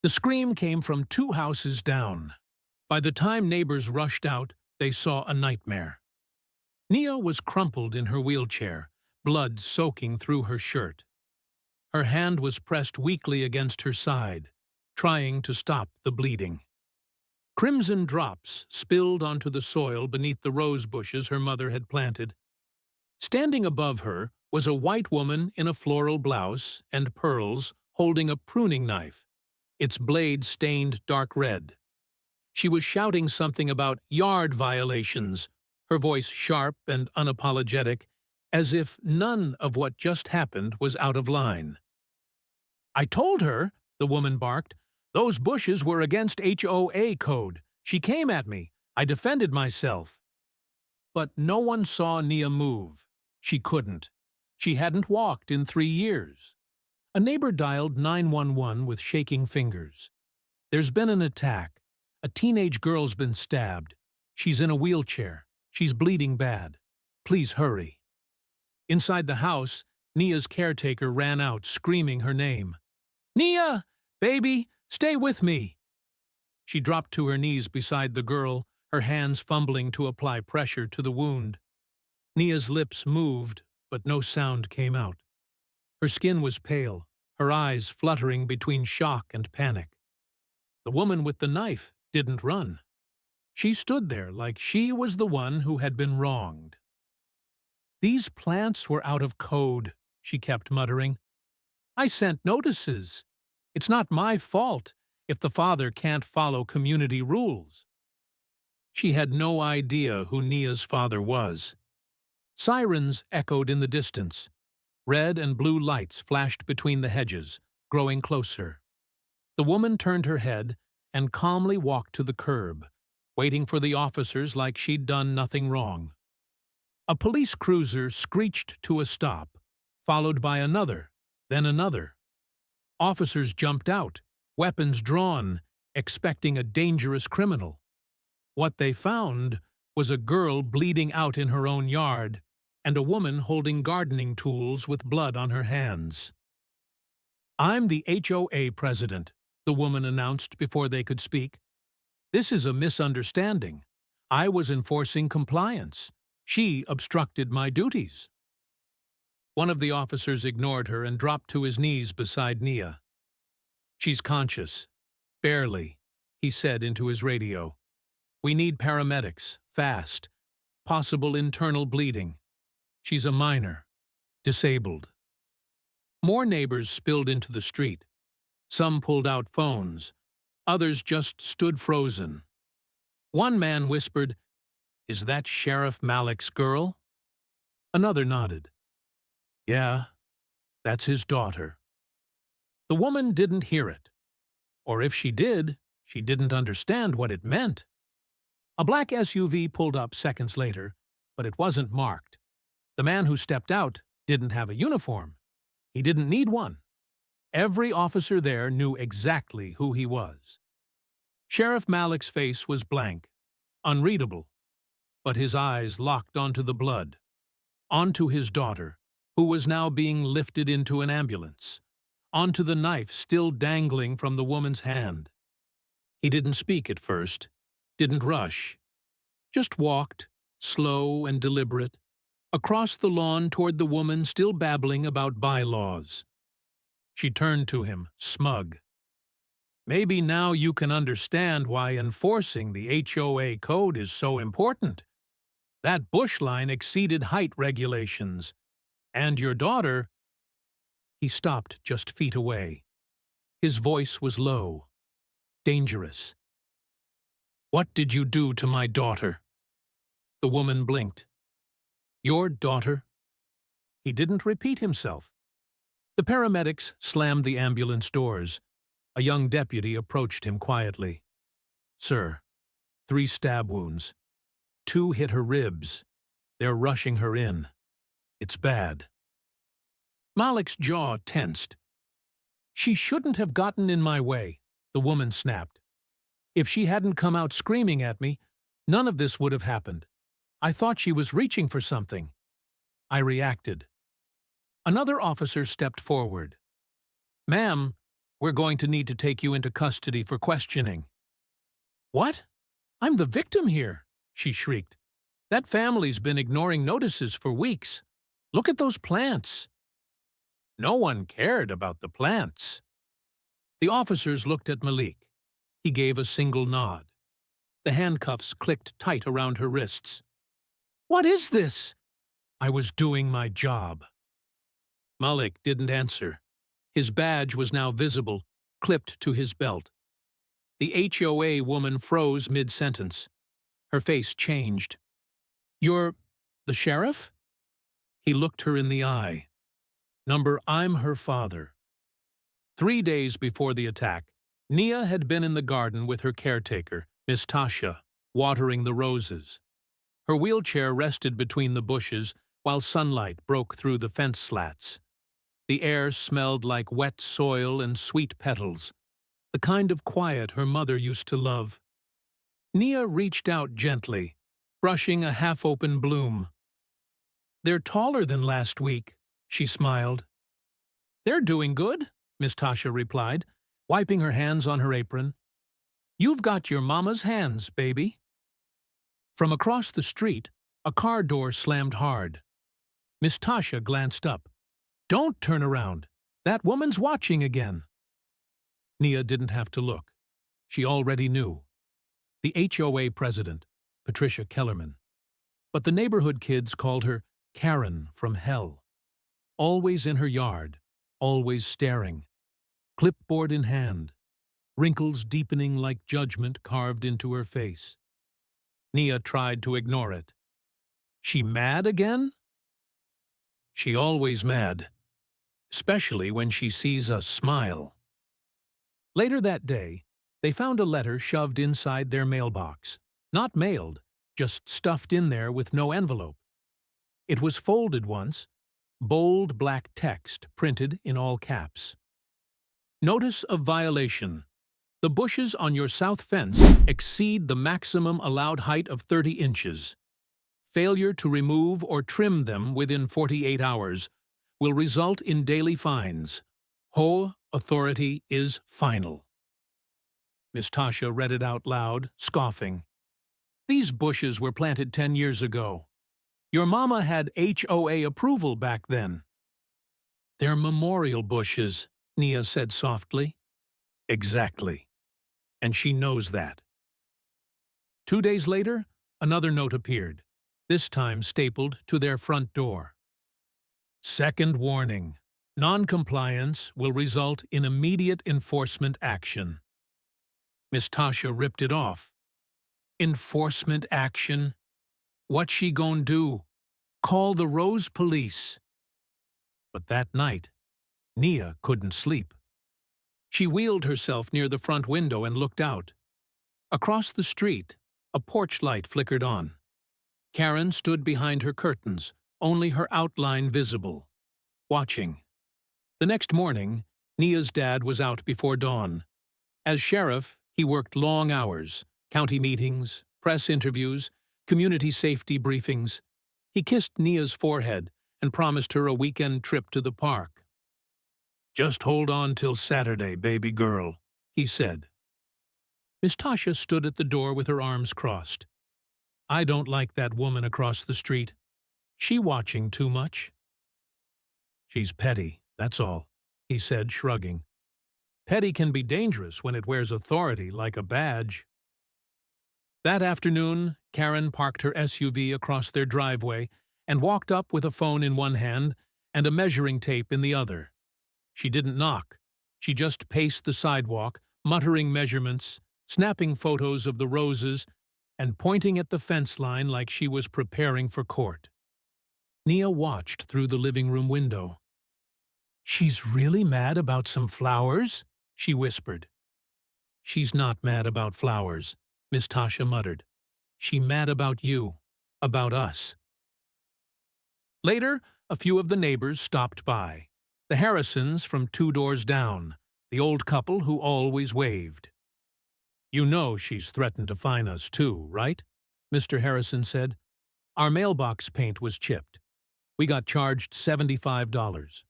The scream came from 2 houses down. By the time neighbors rushed out, they saw a nightmare. Nia was crumpled in her wheelchair, blood soaking through her shirt. Her hand was pressed weakly against her side, trying to stop the bleeding. Crimson drops spilled onto the soil beneath the rose bushes her mother had planted. Standing above her was a white woman in a floral blouse and pearls holding a pruning knife, its blade stained dark red. She was shouting something about yard violations, her voice sharp and unapologetic, as if none of what just happened was out of line. "I told her," the woman barked, "those bushes were against HOA code. She came at me. I defended myself." But no one saw Nia move. She couldn't. She hadn't walked in 3 years. A neighbor dialed 911 with shaking fingers. "There's been an attack. A teenage girl's been stabbed. She's in a wheelchair. She's bleeding bad. Please hurry." Inside the house, Nia's caretaker ran out, screaming her name. "Nia! Baby! Stay with me!" She dropped to her knees beside the girl, her hands fumbling to apply pressure to the wound. Nia's lips moved, but no sound came out. Her skin was pale, her eyes fluttering between shock and panic. The woman with the knife didn't run. She stood there like she was the one who had been wronged. "These plants were out of code," she kept muttering. "I sent notices. It's not my fault if the father can't follow community rules." She had no idea who Nia's father was. Sirens echoed in the distance. Red and blue lights flashed between the hedges, growing closer. The woman turned her head and calmly walked to the curb, waiting for the officers like she'd done nothing wrong. A police cruiser screeched to a stop, followed by another, then another. Officers jumped out, weapons drawn, expecting a dangerous criminal. What they found was a girl bleeding out in her own yard and a woman holding gardening tools with blood on her hands. "I'm the HOA president," the woman announced before they could speak. "This is a misunderstanding. I was enforcing compliance. She obstructed my duties." One of the officers ignored her and dropped to his knees beside Nia. "She's conscious. Barely," he said into his radio. "We need paramedics, fast. Possible internal bleeding. She's a minor. Disabled." More neighbors spilled into the street. Some pulled out phones. Others just stood frozen. One man whispered, "Is that Sheriff Malik's girl?" Another nodded. "Yeah, that's his daughter." The woman didn't hear it. Or if she did, she didn't understand what it meant. A black SUV pulled up seconds later, but it wasn't marked. The man who stepped out didn't have a uniform. He didn't need one. Every officer there knew exactly who he was. Sheriff Malik's face was blank, unreadable, but his eyes locked onto the blood, onto his daughter, who was now being lifted into an ambulance, onto the knife still dangling from the woman's hand. He didn't speak at first, didn't rush, just walked, slow and deliberate, across the lawn toward the woman still babbling about bylaws. She turned to him, smug. "Maybe now you can understand why enforcing the HOA code is so important. That bush line exceeded height regulations. And your daughter—" He stopped just feet away. His voice was low, dangerous. "What did you do to my daughter?" The woman blinked. "Your daughter?" He didn't repeat himself. The paramedics slammed the ambulance doors. A young deputy approached him quietly. "Sir, 3 stab wounds. 2 hit her ribs. They're rushing her in. It's bad." Malik's jaw tensed. "She shouldn't have gotten in my way," the woman snapped. "If she hadn't come out screaming at me, none of this would have happened. I thought she was reaching for something. I reacted." Another officer stepped forward. "Ma'am, We're going to need to take you into custody for questioning." "What? I'm the victim here," she shrieked. "That family's been ignoring notices for weeks. Look at those plants." No one cared about the plants. The officers looked at Malik. He gave a single nod. The handcuffs clicked tight around her wrists. "What is this?" "I was doing my job." Malik didn't answer. His badge was now visible, clipped to his belt. The HOA woman froze mid-sentence. Her face changed. "You're the sheriff?" He looked her in the eye. I'm her father." 3 days before the attack, Nia had been in the garden with her caretaker, Miss Tasha, watering the roses. Her wheelchair rested between the bushes while sunlight broke through the fence slats. The air smelled like wet soil and sweet petals, the kind of quiet her mother used to love. Nia reached out gently, brushing a half-open bloom. "They're taller than last week," she smiled. "They're doing good," Miss Tasha replied, wiping her hands on her apron. "You've got your mama's hands, baby." From across the street, a car door slammed hard. Miss Tasha glanced up. "Don't turn around. That woman's watching again." Nia didn't have to look. She already knew. The HOA president, Patricia Kellerman. But the neighborhood kids called her Karen from hell. Always in her yard, always staring, clipboard in hand, wrinkles deepening like judgment carved into her face. Nia tried to ignore it. She mad again? She always mad, especially when she sees us smile. Later that day, they found a letter shoved inside their mailbox. Not mailed, just stuffed in there with no envelope. It was folded once, bold black text printed in all caps. "Notice of violation. The bushes on your south fence exceed the maximum allowed height of 30 inches. Failure to remove or trim them within 48 hours will result in daily fines. HOA authority is final." Miss Tasha read it out loud, scoffing. "These bushes were planted 10 years ago. Your mama had HOA approval back then." "They're memorial bushes," Nia said softly. "Exactly. And she knows that." 2 days later, another note appeared, this time stapled to their front door. "Second warning. Non-compliance will result in immediate enforcement action." Miss Tasha ripped it off. "Enforcement action? What's she gon' do? Call the Rose Police?" But that night, Nia couldn't sleep. She wheeled herself near the front window and looked out. Across the street, a porch light flickered on. Karen stood behind her curtains, only her outline visible, watching. The next morning, Nia's dad was out before dawn. As sheriff, he worked long hours, county meetings, press interviews, community safety briefings. He kissed Nia's forehead and promised her a weekend trip to the park. "Just hold on till Saturday, baby girl," he said. Miss Tasha stood at the door with her arms crossed. "I don't like that woman across the street. She watching too much." "She's petty, that's all," he said, shrugging. "Petty can be dangerous when it wears authority like a badge." That afternoon, Karen parked her SUV across their driveway and walked up with a phone in one hand and a measuring tape in the other. She didn't knock. She just paced the sidewalk, muttering measurements, snapping photos of the roses, and pointing at the fence line like she was preparing for court. Nia watched through the living room window. "She's really mad about some flowers?" she whispered. "She's not mad about flowers," Miss Tasha muttered. "She mad about you, about us." Later, a few of the neighbors stopped by. The Harrisons from 2 doors down, the old couple who always waved. "You know she's threatened to fine us too, right?" Mr. Harrison said. "Our mailbox paint was chipped. We got charged $75.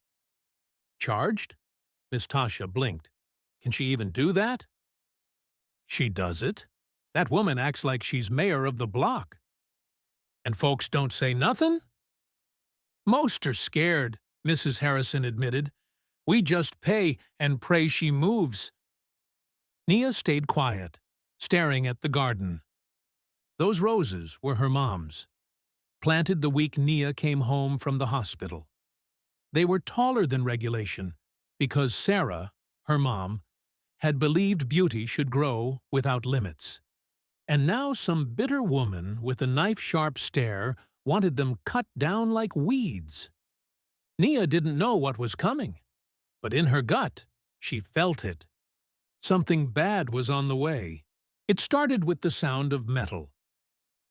"Charged?" Miss Tasha blinked. Can she even do that? She does it. That woman acts like she's mayor of the block. And folks don't say nothing? Most are scared, Mrs. Harrison admitted. We just pay and pray she moves. Nia stayed quiet, staring at the garden. Those roses were her mom's, planted the week Nia came home from the hospital. They were taller than regulation because Sarah, her mom, had believed beauty should grow without limits. And now some bitter woman with a knife-sharp stare wanted them cut down like weeds. Nia didn't know what was coming, but in her gut, she felt it. Something bad was on the way. It started with the sound of metal.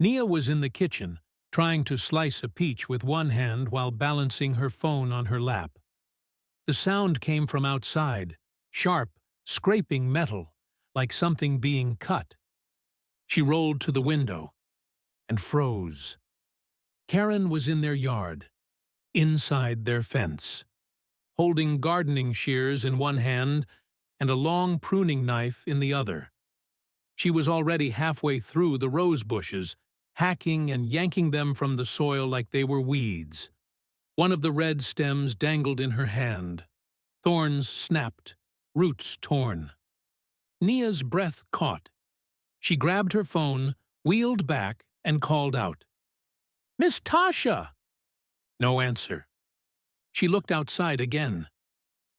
Nia was in the kitchen, trying to slice a peach with one hand while balancing her phone on her lap. The sound came from outside, sharp, scraping metal, like something being cut. She rolled to the window and froze. Karen was in their yard, inside their fence, holding gardening shears in one hand and a long pruning knife in the other. She was already halfway through the rose bushes, hacking and yanking them from the soil like they were weeds. One of the red stems dangled in her hand. Thorns snapped, roots torn. Nia's breath caught. She grabbed her phone, wheeled back, and called out, "Miss Tasha!" No answer. She looked outside again.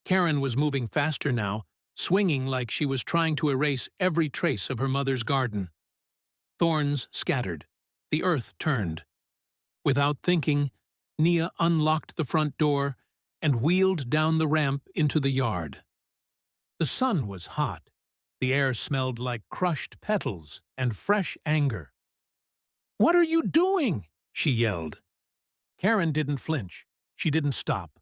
Karen was moving faster now, swinging like she was trying to erase every trace of her mother's garden. Thorns scattered. The earth turned. Without thinking, Nia unlocked the front door and wheeled down the ramp into the yard. The sun was hot. The air smelled like crushed petals and fresh anger. "What are you doing?" she yelled. Karen didn't flinch. She didn't stop.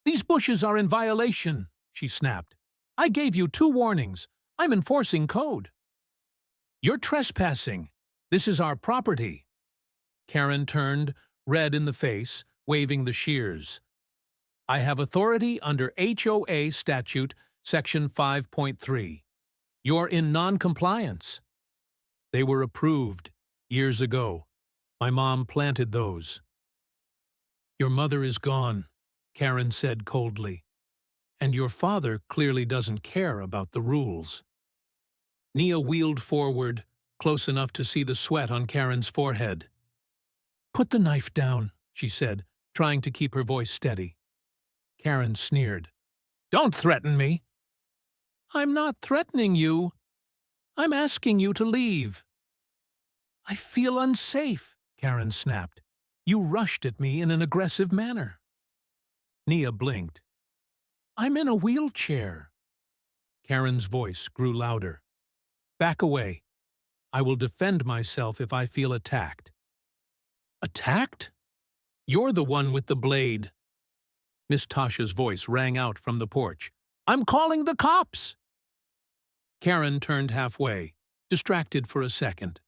"These bushes are in violation," she snapped. "I gave you 2 warnings. I'm enforcing code." "You're trespassing. This is our property." Karen turned, red in the face, waving the shears. "I have authority under HOA Statute, Section 5.3. You're in non-compliance." They were approved years ago. My mom planted those. "Your mother is gone," Karen said coldly. "And your father clearly doesn't care about the rules." Nia wheeled forward, close enough to see the sweat on Karen's forehead. "Put the knife down," she said, trying to keep her voice steady. Karen sneered. "Don't threaten me." "I'm not threatening you. I'm asking you to leave." "I feel unsafe," Karen snapped. "You rushed at me in an aggressive manner." Nia blinked. "I'm in a wheelchair." Karen's voice grew louder. "Back away. I will defend myself if I feel attacked." "Attacked? You're the one with the blade." Miss Tasha's voice rang out from the porch. "I'm calling the cops!" Karen turned halfway, distracted for a second.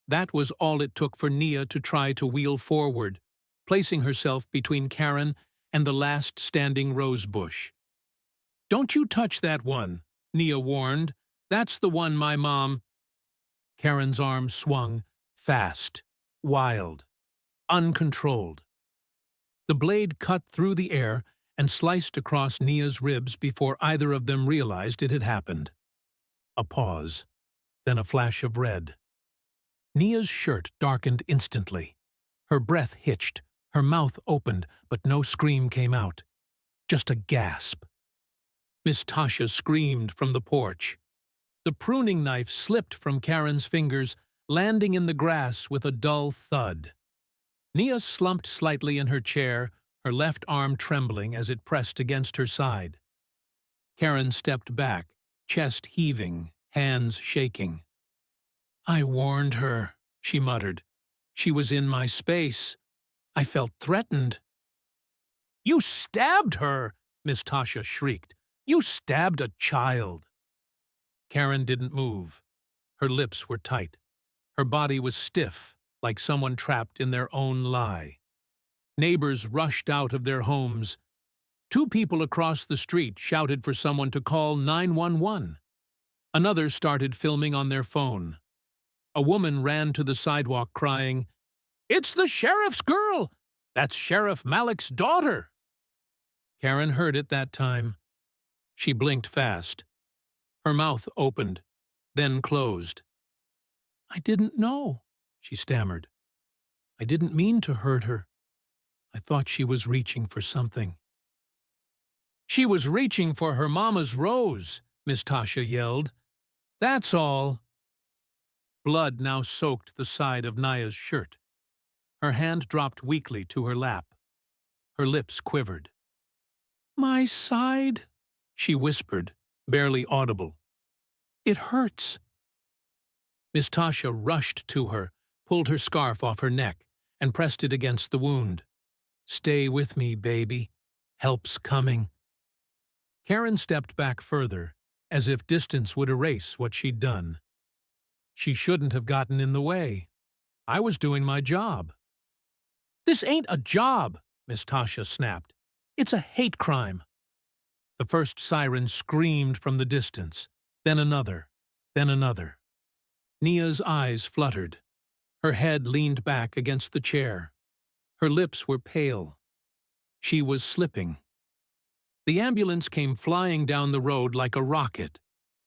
That was all it took for Nia to try to wheel forward, placing herself between Karen and the last standing rose bush. "Don't you touch that one," Nia warned. "That's the one my mom—" Karen's arm swung, fast, wild, uncontrolled. The blade cut through the air and sliced across Nia's ribs before either of them realized it had happened. A pause, then a flash of red. Nia's shirt darkened instantly. Her breath hitched, her mouth opened, but no scream came out. Just a gasp. Miss Tasha screamed from the porch. The pruning knife slipped from Karen's fingers, landing in the grass with a dull thud. Nia slumped slightly in her chair, her left arm trembling as it pressed against her side. Karen stepped back, chest heaving, hands shaking. "I warned her," she muttered. "She was in my space. I felt threatened." "You stabbed her!" Miss Tasha shrieked. "You stabbed a child!" Karen didn't move. Her lips were tight. Her body was stiff, like someone trapped in their own lie. Neighbors rushed out of their homes. Two people across the street shouted for someone to call 911. Another started filming on their phone. A woman ran to the sidewalk crying, "It's the sheriff's girl! That's Sheriff Malik's daughter!" Karen heard it that time. She blinked fast. Her mouth opened, then closed. "I didn't know," she stammered. "I didn't mean to hurt her. I thought she was reaching for something." "She was reaching for her mama's rose," Miss Tasha yelled. "That's all." Blood now soaked the side of Naya's shirt. Her hand dropped weakly to her lap. Her lips quivered. "My side," she whispered, barely audible. "It hurts." Miss Tasha rushed to her, pulled her scarf off her neck, and pressed it against the wound. "Stay with me, baby. Help's coming." Karen stepped back further, as if distance would erase what she'd done. "She shouldn't have gotten in the way. I was doing my job." "This ain't a job," Miss Tasha snapped. "It's a hate crime." The first siren screamed from the distance, then another, then another. Nia's eyes fluttered. Her head leaned back against the chair. Her lips were pale. She was slipping. The ambulance came flying down the road like a rocket,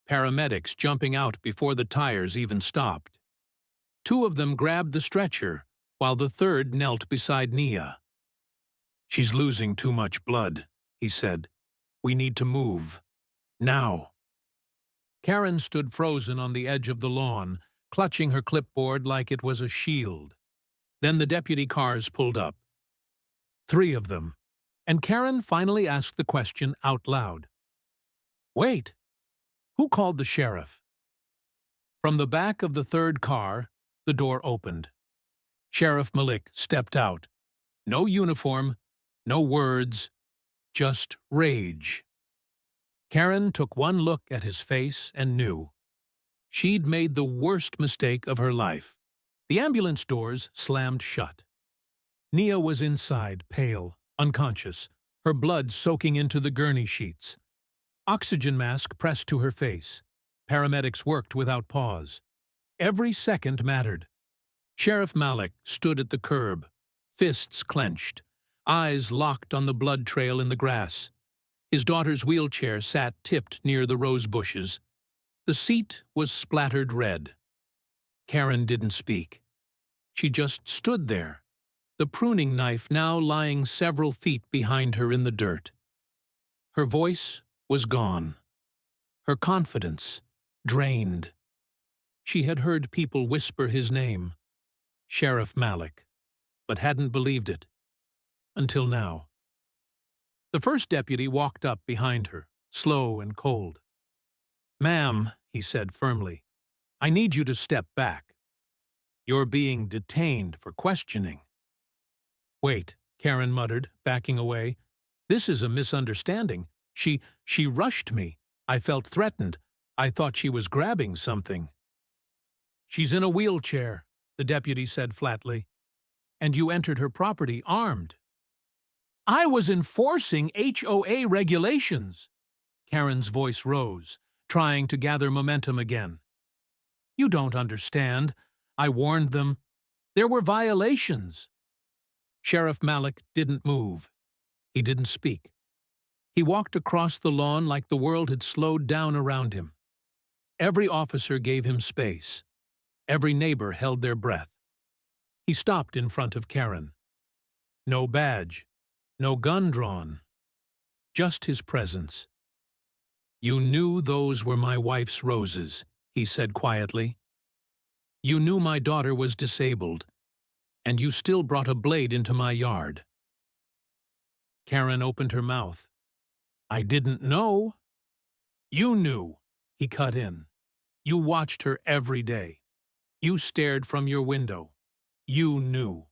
paramedics jumping out before the tires even stopped. Two of them grabbed the stretcher, while the third knelt beside Nia. "She's losing too much blood," he said. "We need to move. Now." Karen stood frozen on the edge of the lawn, clutching her clipboard like it was a shield. Then the deputy cars pulled up. 3 of them, and Karen finally asked the question out loud. "Wait, who called the sheriff?" From the back of the third car, the door opened. Sheriff Malik stepped out. No uniform, no words, just rage. Karen took one look at his face and knew. She'd made the worst mistake of her life. The ambulance doors slammed shut. Nia was inside, pale, unconscious, her blood soaking into the gurney sheets. Oxygen mask pressed to her face. Paramedics worked without pause. Every second mattered. Sheriff Malik stood at the curb, fists clenched, eyes locked on the blood trail in the grass. His daughter's wheelchair sat tipped near the rose bushes. The seat was splattered red. Karen didn't speak. She just stood there, the pruning knife now lying several feet behind her in the dirt. Her voice was gone. Her confidence drained. She had heard people whisper his name, Sheriff Malik, but hadn't believed it. Until now. The first deputy walked up behind her, slow and cold. "Ma'am," he said firmly, "I need you to step back. You're being detained for questioning." "Wait," Karen muttered, backing away. "This is a misunderstanding. She rushed me. I felt threatened. I thought she was grabbing something." "She's in a wheelchair," the deputy said flatly. "And you entered her property armed." "I was enforcing HOA regulations." Karen's voice rose, trying to gather momentum again. "You don't understand. I warned them. There were violations." Sheriff Malik didn't move. He didn't speak. He walked across the lawn like the world had slowed down around him. Every officer gave him space. Every neighbor held their breath. He stopped in front of Karen. No badge, no gun drawn, just his presence. "You knew those were my wife's roses," he said quietly. "You knew my daughter was disabled, and you still brought a blade into my yard." Karen opened her mouth. "I didn't know." "You knew," he cut in. "You watched her every day. You stared from your window. You knew."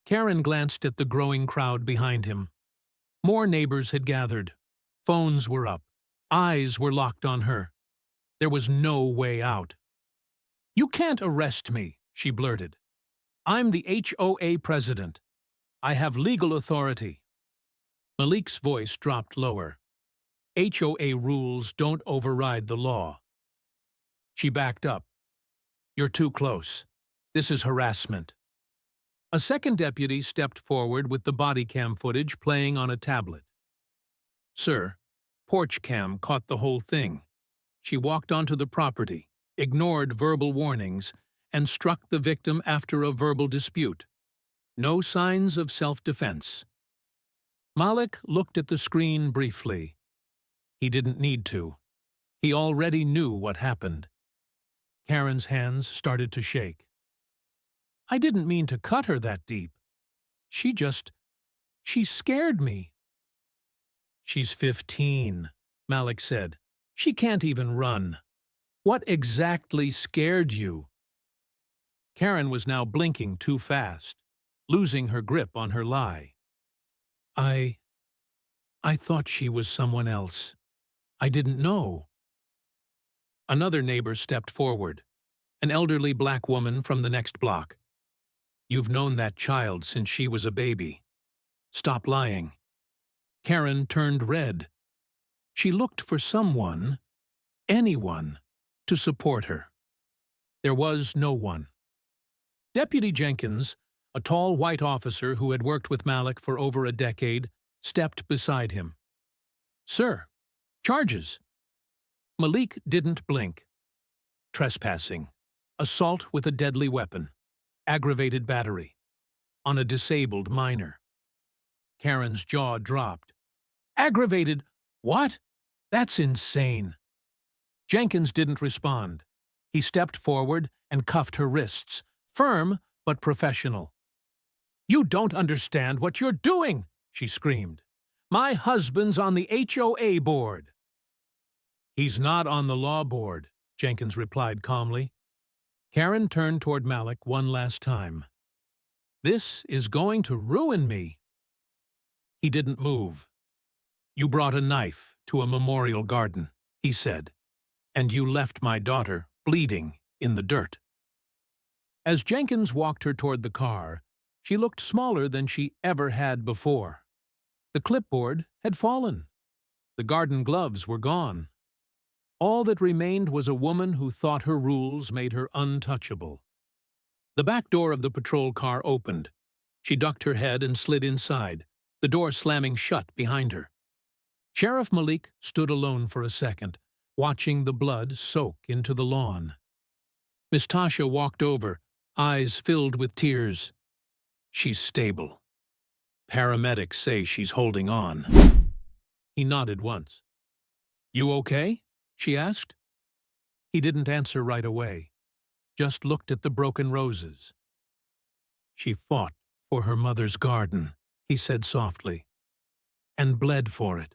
Karen glanced at the growing crowd behind him. More neighbors had gathered. Phones were up. Eyes were locked on her. There was no way out. "You can't arrest me," she blurted. "I'm the HOA president. I have legal authority." Malik's voice dropped lower. HOA rules don't override the law. She backed up. You're too close. This is harassment. A second deputy stepped forward with the body cam footage playing on a tablet. Sir, porch cam caught the whole thing. She walked onto the property, ignored verbal warnings, and struck the victim after a verbal dispute. No signs of self-defense. Malik looked at the screen briefly. He didn't need to. He already knew what happened. Karen's hands started to shake. I didn't mean to cut her that deep. She scared me. She's 15, Malik said. She can't even run. What exactly scared you? Karen was now blinking too fast, losing her grip on her lie. I thought she was someone else. I didn't know. Another neighbor stepped forward, an elderly black woman from the next block. You've known that child since she was a baby. Stop lying. Karen turned red. She looked for someone, anyone, to support her. There was no one. Deputy Jenkins, a tall white officer who had worked with Malik for over a decade, stepped beside him. Sir, charges. Malik didn't blink. Trespassing, assault with a deadly weapon, aggravated battery, on a disabled minor. Karen's jaw dropped. Aggravated? What? That's insane. Jenkins didn't respond. He stepped forward and cuffed her wrists, firm but professional. You don't understand what you're doing, she screamed. My husband's on the HOA board. He's not on the law board, Jenkins replied calmly. Karen turned toward Malik one last time. This is going to ruin me. He didn't move. You brought a knife to a memorial garden, he said, and you left my daughter bleeding in the dirt. As Jenkins walked her toward the car, she looked smaller than she ever had before. The clipboard had fallen. The garden gloves were gone. All that remained was a woman who thought her rules made her untouchable. The back door of the patrol car opened. She ducked her head and slid inside, the door slamming shut behind her. Sheriff Malik stood alone for a second, watching the blood soak into the lawn. Miss Tasha walked over, eyes filled with tears. She's stable. Paramedics say she's holding on. He nodded once. You okay? She asked. He didn't answer right away, just looked at the broken roses. She fought for her mother's garden, he said softly, and bled for it.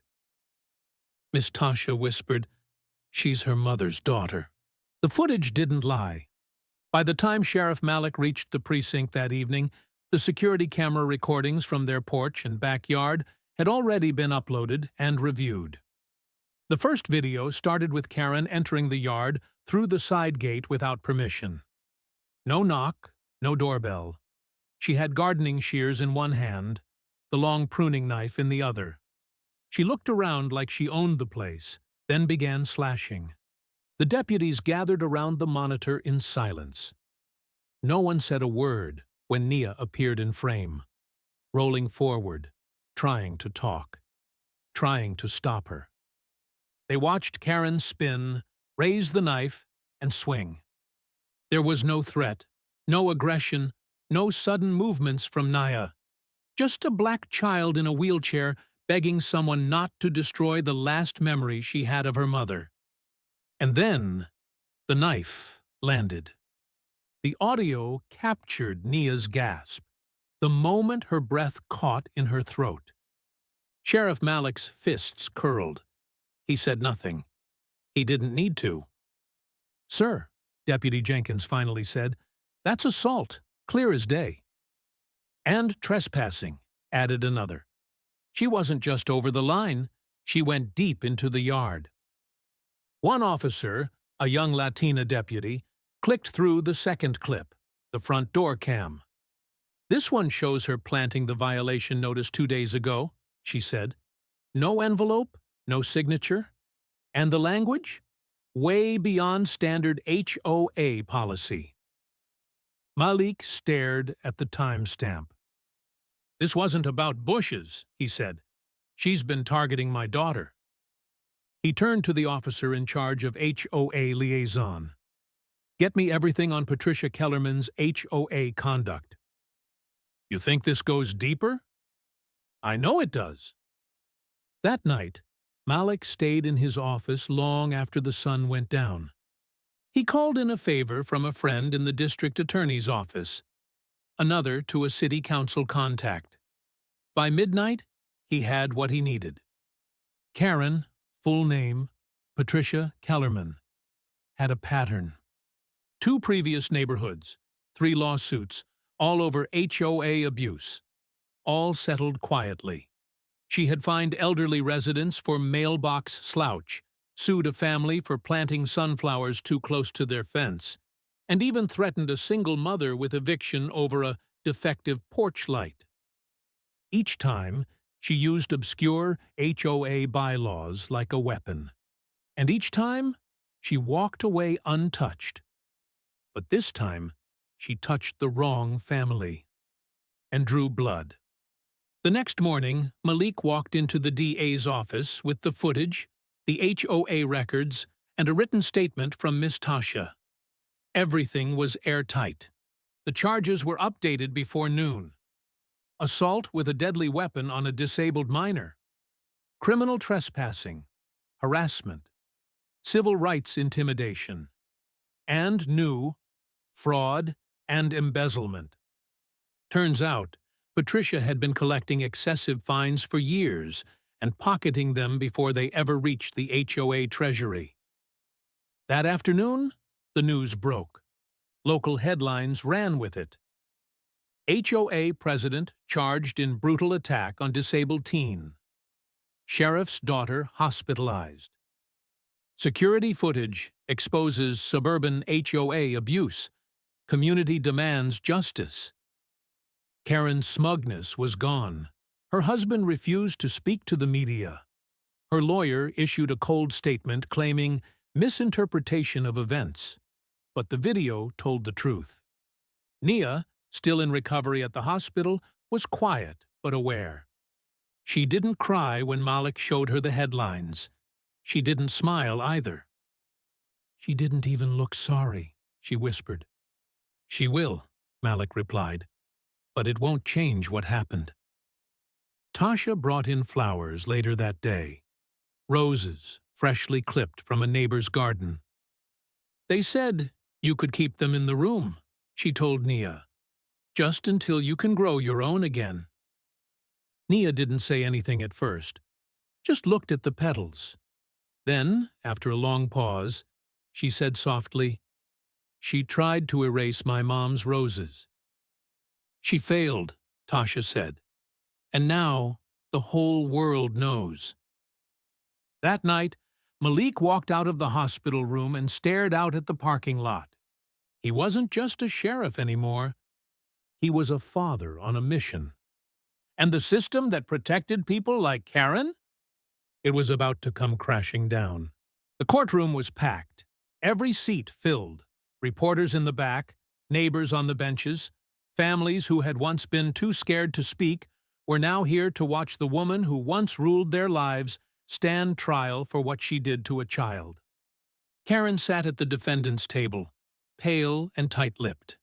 Miss Tasha whispered, she's her mother's daughter. The footage didn't lie. By the time Sheriff Malik reached the precinct that evening, the security camera recordings from their porch and backyard had already been uploaded and reviewed. The first video started with Karen entering the yard through the side gate without permission. No knock, no doorbell. She had gardening shears in one hand, the long pruning knife in the other. She looked around like she owned the place, then began slashing. The deputies gathered around the monitor in silence. No one said a word when Nia appeared in frame, rolling forward, trying to talk, trying to stop her. They watched Karen spin, raise the knife, and swing. There was no threat, no aggression, no sudden movements from Nia. Just a black child in a wheelchair begging someone not to destroy the last memory she had of her mother. And then the knife landed. The audio captured Nia's gasp, the moment her breath caught in her throat. Sheriff Malik's fists curled. He said nothing. He didn't need to. Sir, Deputy Jenkins finally said, that's assault, clear as day. And trespassing, added another. She wasn't just over the line, she went deep into the yard. One officer, a young Latina deputy, clicked through the second clip, the front door cam. This one shows her planting the violation notice 2 days ago, she said. No envelope, no signature. And the language? Way beyond standard HOA policy. Malik stared at the timestamp. This wasn't about bushes, he said. She's been targeting my daughter. He turned to the officer in charge of HOA liaison. Get me everything on Patricia Kellerman's HOA conduct. You think this goes deeper? I know it does. That night, Malik stayed in his office long after the sun went down. He called in a favor from a friend in the district attorney's office, another to a city council contact. By midnight, he had what he needed. Karen, full name, Patricia Kellerman, had a pattern. 2 previous neighborhoods, 3 lawsuits, all over HOA abuse, all settled quietly. She had fined elderly residents for mailbox slouch, sued a family for planting sunflowers too close to their fence, and even threatened a single mother with eviction over a defective porch light. Each time, she used obscure HOA bylaws like a weapon. And each time, she walked away untouched. But this time, she touched the wrong family and drew blood. The next morning, Malik walked into the DA's office with the footage, the HOA records, and a written statement from Miss Tasha. Everything was airtight. The charges were updated before noon. Assault with a deadly weapon on a disabled minor, criminal trespassing, harassment, civil rights intimidation, and new fraud and embezzlement. Turns out, Patricia had been collecting excessive fines for years and pocketing them before they ever reached the HOA treasury. That afternoon, the news broke. Local headlines ran with it. HOA president charged in brutal attack on disabled teen. Sheriff's daughter hospitalized. Security footage exposes suburban HOA abuse. Community demands justice. Karen's smugness was gone. Her husband refused to speak to the media. Her lawyer issued a cold statement claiming misinterpretation of events. But the video told the truth. Nia, still in recovery at the hospital, was quiet but aware. She didn't cry when Malik showed her the headlines. She didn't smile either. She didn't even look sorry, she whispered. She will, Malik replied, but it won't change what happened. Tasha brought in flowers later that day, roses freshly clipped from a neighbor's garden. They said you could keep them in the room, she told Nia, just until you can grow your own again. Nia didn't say anything at first, just looked at the petals. Then, after a long pause, she said softly, "She tried to erase my mom's roses." "She failed," Tasha said, "and now the whole world knows." That night, Malik walked out of the hospital room and stared out at the parking lot. He wasn't just a sheriff anymore. He was a father on a mission. And the system that protected people like Karen? It was about to come crashing down. The courtroom was packed, every seat filled, reporters in the back, neighbors on the benches, families who had once been too scared to speak were now here to watch the woman who once ruled their lives stand trial for what she did to a child. Karen sat at the defendant's table, pale and tight-lipped.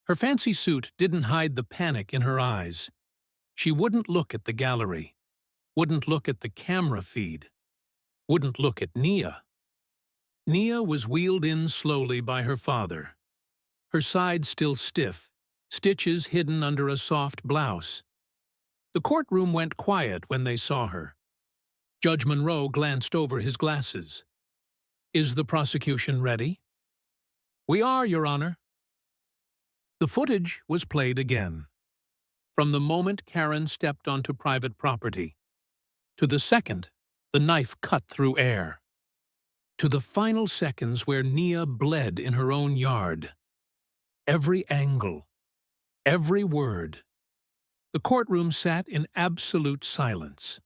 Her fancy suit didn't hide the panic in her eyes. She wouldn't look at the gallery, wouldn't look at the camera feed, wouldn't look at Nia. Nia was wheeled in slowly by her father, her side still stiff, stitches hidden under a soft blouse. The courtroom went quiet when they saw her. Judge Monroe glanced over his glasses. "Is the prosecution ready?" "We are, Your Honor." The footage was played again. From the moment Karen stepped onto private property, to the second the knife cut through air, to the final seconds where Nia bled in her own yard. Every angle, every word. The courtroom sat in absolute silence.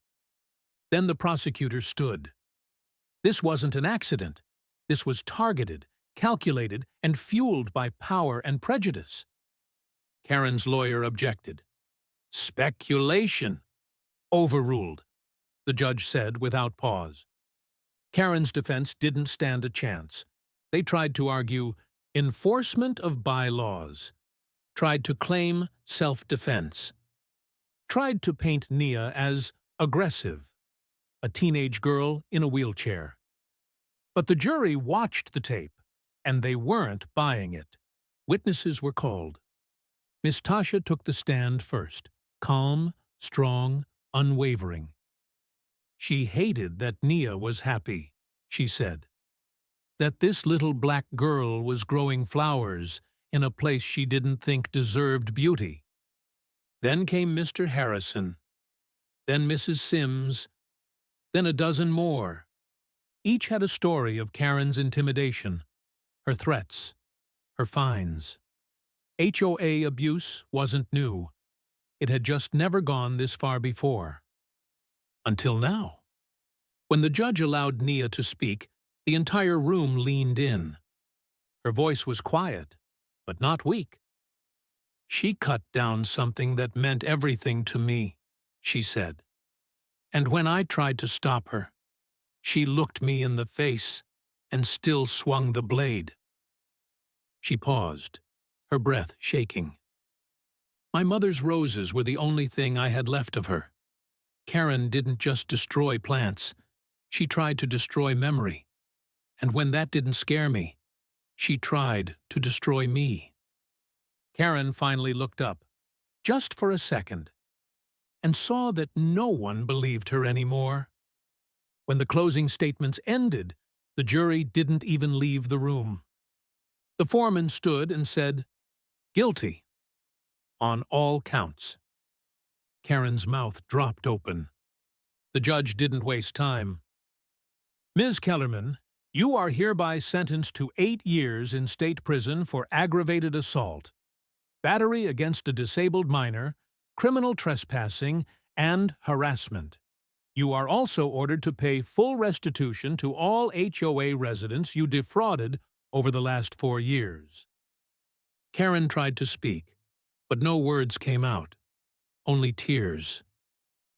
Then the prosecutor stood. This wasn't an accident. This was targeted, calculated, and fueled by power and prejudice. Karen's lawyer objected. Speculation. Overruled, the judge said without pause. Karen's defense didn't stand a chance. They tried to argue enforcement of bylaws, tried to claim self-defense, tried to paint Nia as aggressive, a teenage girl in a wheelchair. But the jury watched the tape, and they weren't buying it. Witnesses were called. Miss Tasha took the stand first, calm, strong, unwavering. She hated that Nia was happy, she said. That this little black girl was growing flowers in a place she didn't think deserved beauty. Then came Mr. Harrison, then Mrs. Sims, then a dozen more. Each had a story of Karen's intimidation, her threats, her fines. HOA abuse wasn't new. It had just never gone this far before. Until now. When the judge allowed Nia to speak, the entire room leaned in. Her voice was quiet, but not weak. She cut down something that meant everything to me, she said. And when I tried to stop her, she looked me in the face and still swung the blade. She paused, her breath shaking. My mother's roses were the only thing I had left of her. Karen didn't just destroy plants. She tried to destroy memory. And when that didn't scare me, she tried to destroy me. Karen finally looked up, just for a second, and saw that no one believed her anymore. When the closing statements ended, the jury didn't even leave the room. The foreman stood and said, "Guilty, on all counts." Karen's mouth dropped open. The judge didn't waste time. Ms. Kellerman, you are hereby sentenced to 8 years in state prison for aggravated assault, battery against a disabled minor, criminal trespassing, and harassment. You are also ordered to pay full restitution to all HOA residents you defrauded over the last 4 years. Karen tried to speak, but no words came out, only tears.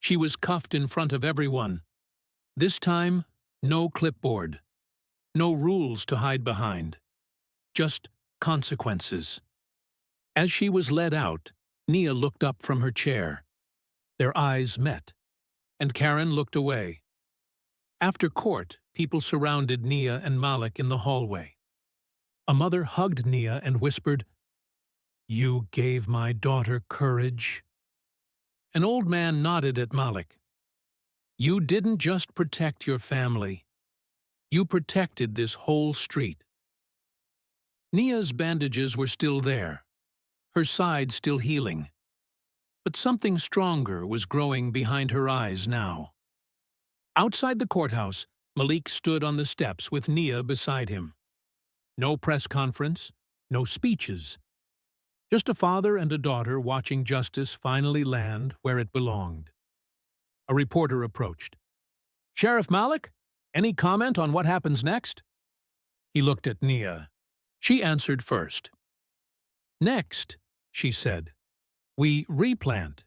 She was cuffed in front of everyone. This time, no clipboard, no rules to hide behind, just consequences. As she was led out, Nia looked up from her chair. Their eyes met, and Karen looked away. After court, people surrounded Nia and Malik in the hallway. A mother hugged Nia and whispered, "You gave my daughter courage." An old man nodded at Malik. "You didn't just protect your family. You protected this whole street." Nia's bandages were still there, her side still healing. But something stronger was growing behind her eyes now. Outside the courthouse, Malik stood on the steps with Nia beside him. No press conference, no speeches. Just a father and a daughter watching justice finally land where it belonged. A reporter approached. "Sheriff Malik, any comment on what happens next?" He looked at Nia. She answered first. "Next," she said, "we replant."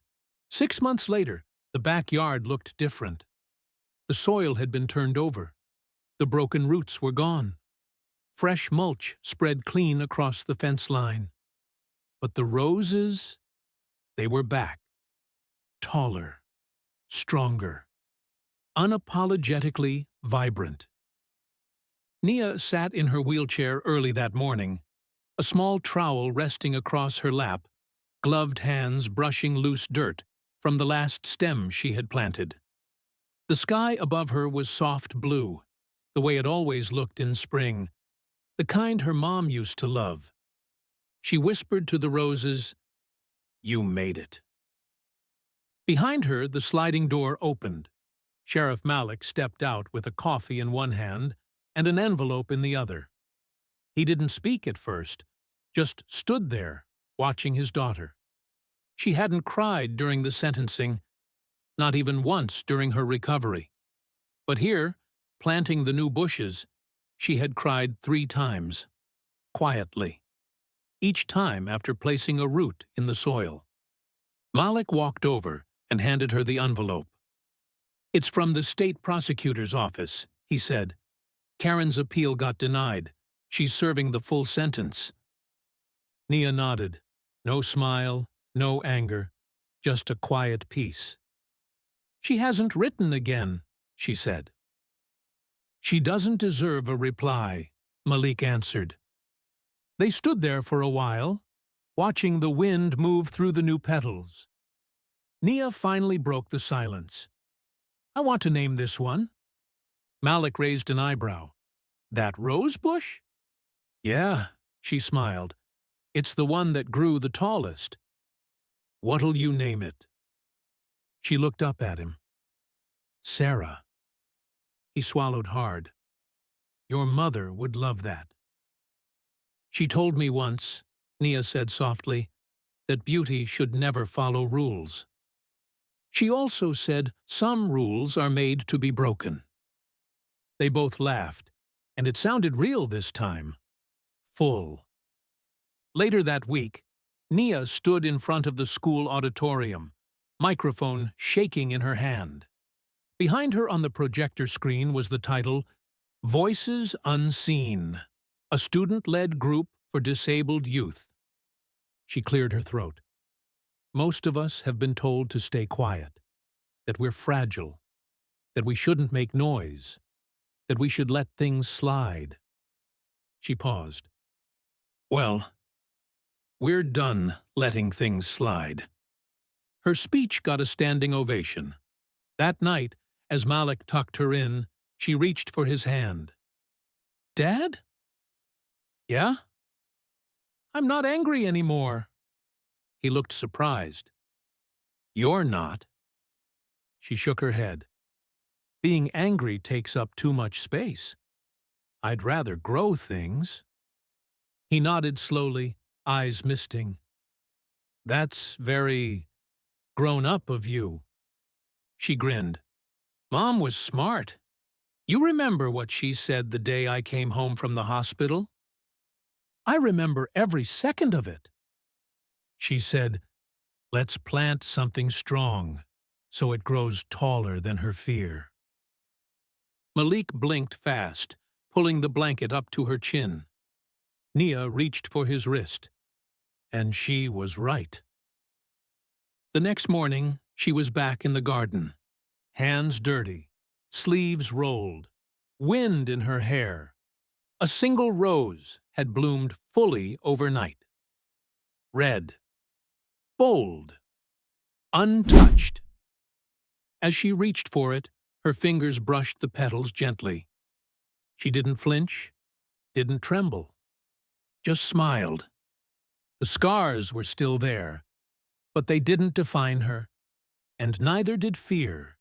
6 months later, the backyard looked different. The soil had been turned over. The broken roots were gone. Fresh mulch spread clean across the fence line. But the roses, they were back. Taller, stronger, unapologetically vibrant. Nia sat in her wheelchair early that morning, a small trowel resting across her lap, gloved hands brushing loose dirt from the last stem she had planted. The sky above her was soft blue, the way it always looked in spring, the kind her mom used to love. She whispered to the roses, "You made it." Behind her, the sliding door opened. Sheriff Malik stepped out with a coffee in one hand and an envelope in the other. He didn't speak at first, just stood there, watching his daughter. She hadn't cried during the sentencing, not even once during her recovery. But here, planting the new bushes, she had cried 3 times, quietly, each time after placing a root in the soil. Malik walked over and handed her the envelope. "It's from the state prosecutor's office," he said. "Karen's appeal got denied. She's serving the full sentence." Nia nodded. No smile, no anger, just a quiet peace. "She hasn't written again," she said. "She doesn't deserve a reply," Malik answered. They stood there for a while, watching the wind move through the new petals. Nia finally broke the silence. "I want to name this one." Malik raised an eyebrow. "That rose bush?" "Yeah," she smiled. "It's the one that grew the tallest." "What'll you name it?" She looked up at him. "Sarah." He swallowed hard. "Your mother would love that." "She told me once," Nia said softly, "that beauty should never follow rules. She also said some rules are made to be broken." They both laughed, and it sounded real this time. Full. Later that week, Nia stood in front of the school auditorium, microphone shaking in her hand. Behind her on the projector screen was the title, "Voices Unseen, a student-led group for disabled youth." She cleared her throat. "Most of us have been told to stay quiet, that we're fragile, that we shouldn't make noise, that we should let things slide." She paused. "Well, we're done letting things slide." Her speech got a standing ovation. That night, as Malik tucked her in, she reached for his hand. "Dad?" "Yeah?" "I'm not angry anymore." He looked surprised. "You're not." She shook her head. "Being angry takes up too much space. I'd rather grow things." He nodded slowly, eyes misting. "That's very grown-up of you." She grinned. "Mom was smart. You remember what she said the day I came home from the hospital?" "I remember every second of it." She said, "Let's plant something strong, so it grows taller than her fear." Malik blinked fast, pulling the blanket up to her chin. Nia reached for his wrist, and she was right. The next morning, she was back in the garden, hands dirty, sleeves rolled, wind in her hair. A single rose had bloomed fully overnight. Red, bold, untouched. As she reached for it, her fingers brushed the petals gently. She didn't flinch, didn't tremble, just smiled. The scars were still there, but they didn't define her, and neither did fear.